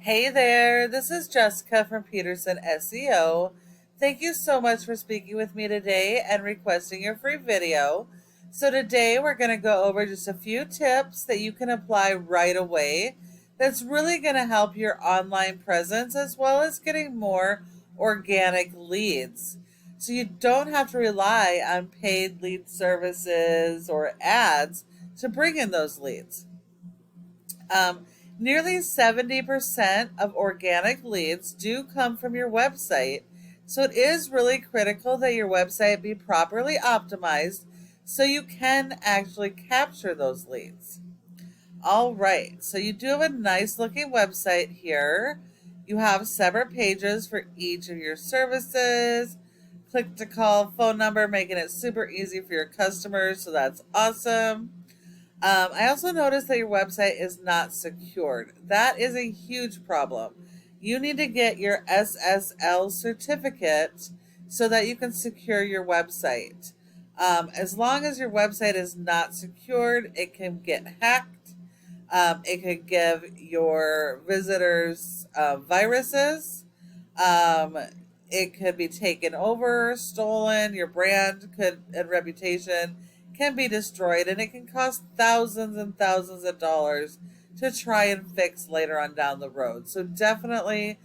Hey there, this is Jessica from Peterson SEO. Thank you so much for speaking with me today and requesting your free video. So today we're going to go over just a few tips that you can apply right away that's really going to help your online presence as well as getting more organic leads. So you don't have to rely on paid lead services or ads to bring in those leads. Um, Nearly 70% of organic leads do come from your website. So it is really critical that your website be properly optimized so you can actually capture those leads. All right, so you do have a nice looking website here. You have separate pages for each of your services. Click to call, phone number, making it super easy for your customers. So that's awesome. I also noticed that your website is not secured. That is a huge problem. You need to get your SSL certificate so that you can secure your website. As long as your website is not secured, it can get hacked. It could give your visitors viruses. Um, it could be taken over, stolen. Your brand could and reputation can be destroyed, and it can cost thousands and thousands of dollars to try and fix later on down the road. So definitely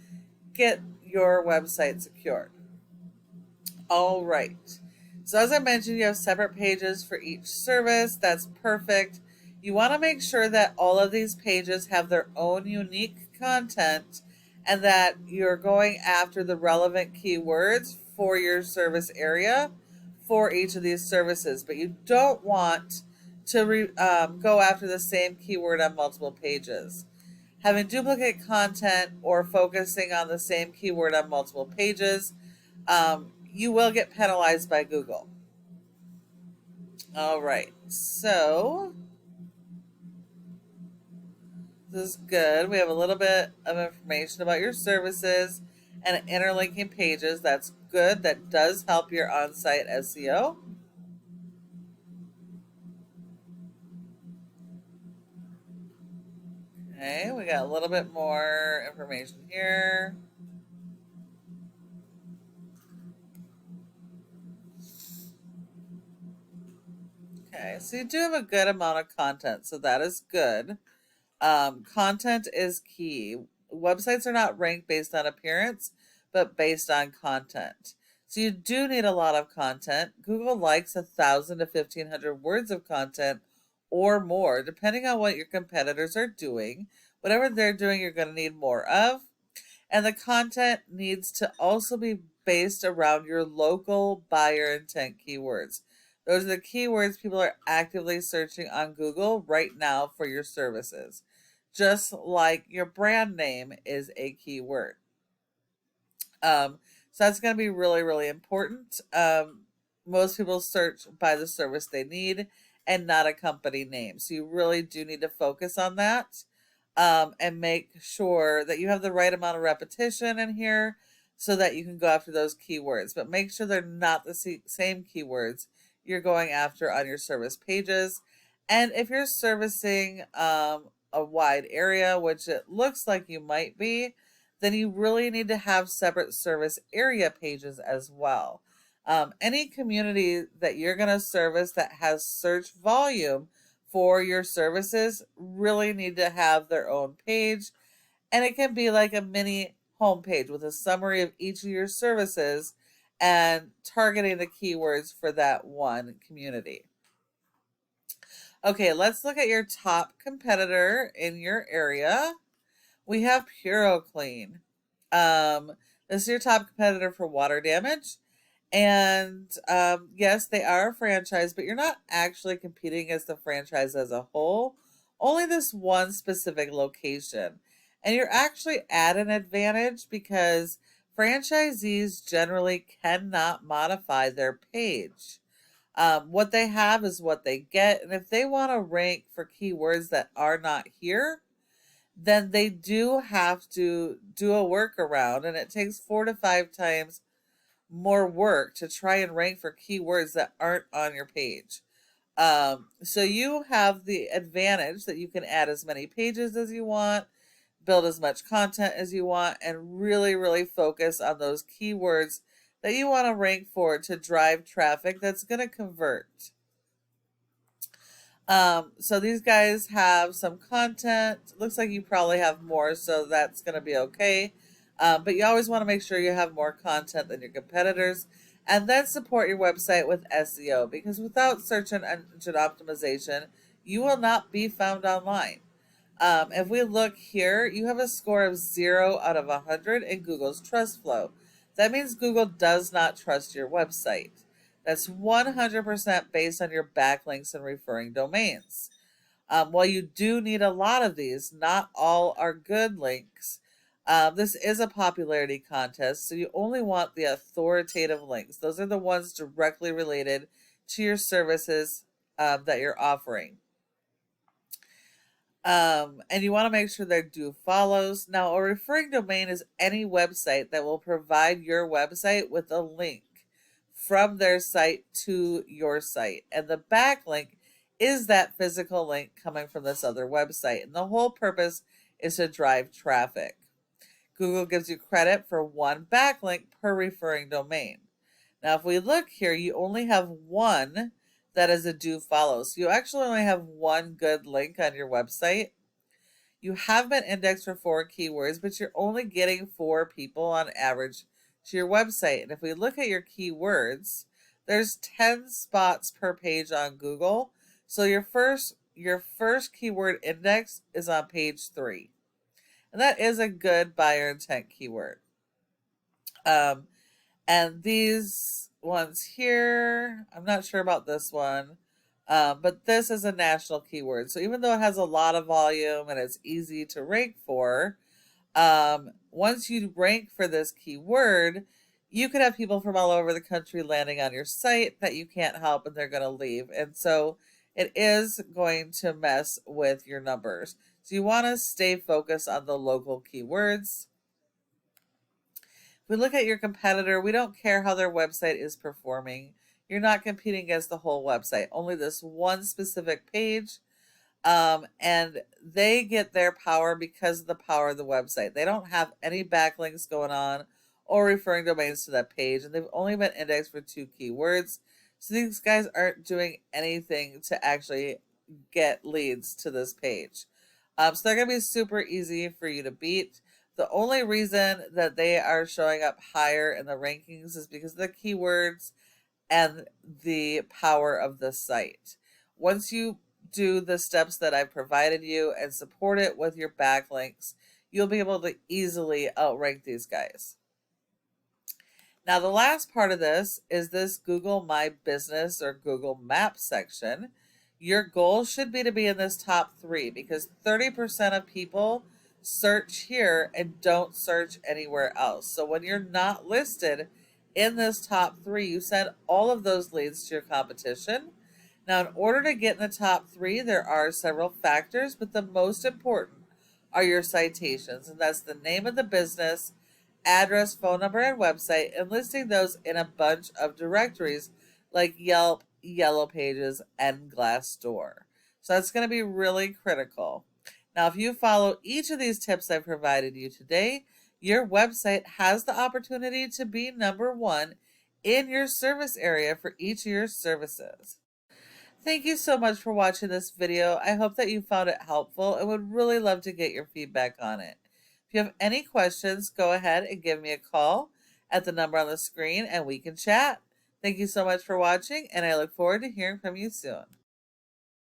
get your website secured. All right. So as I mentioned, you have separate pages for each service. That's perfect. You want to make sure that all of these pages have their own unique content and that you're going after the relevant keywords for your service area for each of these services. But you don't want to go after the same keyword on multiple pages. Having duplicate content or focusing on the same keyword on multiple pages, you will get penalized by Google. All right, so this is good. We have a little bit of information about your services and interlinking pages. That's good. That does help your on-site SEO. Okay, we got a little bit more information here. Okay, so you do have a good amount of content, so that is good. Content is key. Websites are not ranked based on appearance, but based on content. So you do need a lot of content. Google likes 1,000 to 1,500 words of content or more, depending on what your competitors are doing. Whatever they're doing, you're going to need more of. And the content needs to also be based around your local buyer intent keywords. Those are the keywords people are actively searching on Google right now for your services, just like your brand name is a keyword. So that's going to be really, really important. Most people search by the service they need and not a company name. So you really do need to focus on that and make sure that you have the right amount of repetition in here so that you can go after those keywords. But make sure they're not the same keywords you're going after on your service pages. And if you're servicing a wide area, which it looks like you might be, then you really need to have separate service area pages as well. Any community that you're going to service that has search volume for your services really need to have their own page. And it can be like a mini homepage with a summary of each of your services and targeting the keywords for that one community. Okay, let's look at your top competitor in your area. We have PuroClean. This is your top competitor for water damage. And yes, they are a franchise, but you're not actually competing as the franchise as a whole, only this one specific location. And you're actually at an advantage because franchisees generally cannot modify their page. What they have is what they get. And if they want to rank for keywords that are not here, then they do have to do a workaround, and it takes 4 to 5 times more work to try and rank for keywords that aren't on your page. So you have the advantage that you can add as many pages as you want. build as much content as you want, and really, really focus on those keywords that you want to rank for to drive traffic that's going to convert. So these guys have some content. Looks like you probably have more, so that's going to be okay. But you always want to make sure you have more content than your competitors. And then support your website with SEO, because without search engine optimization, you will not be found online. If we look here, you have a score of 0 out of 100 in Google's trust flow. That means Google does not trust your website. That's 100% based on your backlinks and referring domains. While you do need a lot of these, not all are good links. This is a popularity contest, so you only want the authoritative links. Those are the ones directly related to your services that you're offering. And you want to make sure they're do follows. Now, a referring domain is any website that will provide your website with a link from their site to your site. And the backlink is that physical link coming from this other website. And the whole purpose is to drive traffic. Google gives you credit for one backlink per referring domain. Now, if we look here, you only have one that is a do follow. So you actually only have one good link on your website. You have been indexed for 4 keywords, but you're only getting 4 people on average to your website. And if we look at your keywords, there's 10 spots per page on Google. So your first keyword index is on page 3. And that is a good buyer intent keyword. And these ones here, I'm not sure about this one, but this is a national keyword. So even though it has a lot of volume and it's easy to rank for, once you rank for this keyword, you could have people from all over the country landing on your site that you can't help and they're going to leave. And so it is going to mess with your numbers. So you want to stay focused on the local keywords. If we look at your competitor, we don't care how their website is performing. You're not competing against the whole website, only this one specific page. And they get their power because of the power of the website. They don't have any backlinks going on or referring domains to that page, and they've only been indexed for 2 keywords. So these guys aren't doing anything to actually get leads to this page. So they're going to be super easy for you to beat. The only reason that they are showing up higher in the rankings is because of the keywords and the power of the site. Once you do the steps that I've provided you and support it with your backlinks, you'll be able to easily outrank these guys. Now, the last part of this is this Google My Business or Google Maps section. Your goal should be to be in this top 3 because 30% of people search here and don't search anywhere else. So when you're not listed in this top 3, you send all of those leads to your competition. Now, in order to get in the top 3, there are several factors, but the most important are your citations, and that's the name of the business, address, phone number, and website, and listing those in a bunch of directories like Yelp, Yellow Pages, and Glassdoor. So that's going to be really critical. Now, if you follow each of these tips I've provided you today, your website has the opportunity to be number 1 in your service area for each of your services. Thank you so much for watching this video. I hope that you found it helpful and would really love to get your feedback on it. If you have any questions, go ahead and give me a call at the number on the screen and we can chat. Thank you so much for watching, and I look forward to hearing from you soon.